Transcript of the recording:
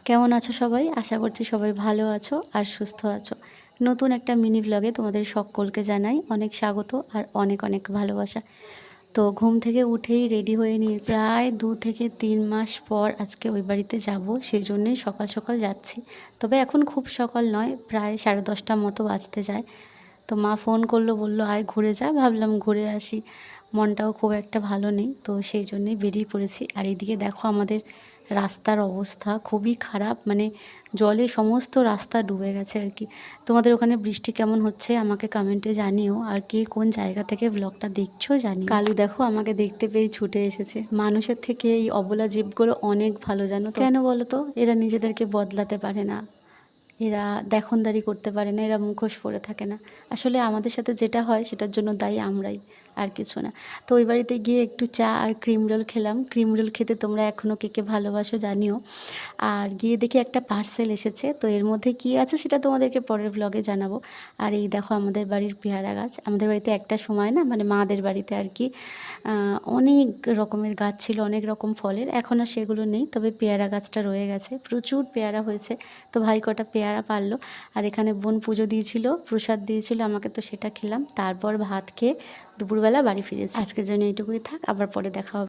কেমন আছো সবাই? আশা করছি সবাই ভালো আছো আর সুস্থ আছো। নতুন একটা মিনি ব্লগে তোমাদের সকলকে জানাই অনেক স্বাগত আর অনেক অনেক ভালোবাসা। তো ঘুম থেকে উঠেই রেডি হয়ে নিয়েছি। প্রায় 2 থেকে 3 মাস পর আজকে ওই বাড়িতে যাব, সেই জন্যই সকাল সকাল যাচ্ছি। তবে এখন খুব সকাল নয়, প্রায় 10:30টার মতো বাজতে যায়। তো মা ফোন করলো, বলল আয় ঘুরে যা। ভাবলাম ঘুরে আসি, মনটাও খুব একটা ভালো নেই, তো সেই জন্যেই বেরিয়ে পড়েছি। আর এইদিকে দেখো আমাদের রাস্তার অবস্থা খুবই খারাপ, মানে জলে সমস্ত রাস্তা ডুবে গেছে আর কি। তোমাদের ওখানে বৃষ্টি কেমন হচ্ছে আমাকে কমেন্টে জানিও, আর কে কোন জায়গা থেকে ব্লগটা দেখছো জানিও। কালু দেখো আমাকে দেখতে পেয়ে ছুটে এসেছে। মানুষের থেকে এই অবলা জীবগুলো অনেক ভালো, জানো তো? কেন বলো তো? এরা নিজেদেরকে বদলাতে পারে না, এরা দেখনদারি করতে পারে না, এরা মুখোশ পরে থাকে না। আসলে আমাদের সাথে যেটা হয় সেটার জন্য দায়ী আমরাই, আর কিছু না। তো ওই বাড়িতে গিয়ে একটু চা আর ক্রিম রোল খেলাম। ক্রিম রোল খেতে তোমরা এখনও কে কে ভালোবাসো জানিও। আর গিয়ে দেখি একটা পার্সেল এসেছে, তো এর মধ্যে কি আছে সেটা তোমাদেরকে পরের ব্লগে জানাবো। আর এই দেখো আমাদের বাড়ির পেয়ারা গাছ। আমাদের বাড়িতে একটা সময় না, মানে মাদের বাড়িতে আর কি, অনেক রকমের গাছ ছিল, অনেক রকম ফলের। এখন আর সেগুলো নেই, তবে পেয়ারা গাছটা রয়ে গেছে, প্রচুর পেয়ারা হয়েছে। তো ভাই কটা পেয়ারা পারলো। আর এখানে বোন পুজো দিয়েছিল, প্রসাদ দিয়েছিল আমাকে, তো সেটা খেলাম। তারপর ভাত খেয়ে দুপুরবেলা বাড়ি ফিরেছি। আজকের জন্য এইটুকুই থাক, আবার পরে দেখা হবে।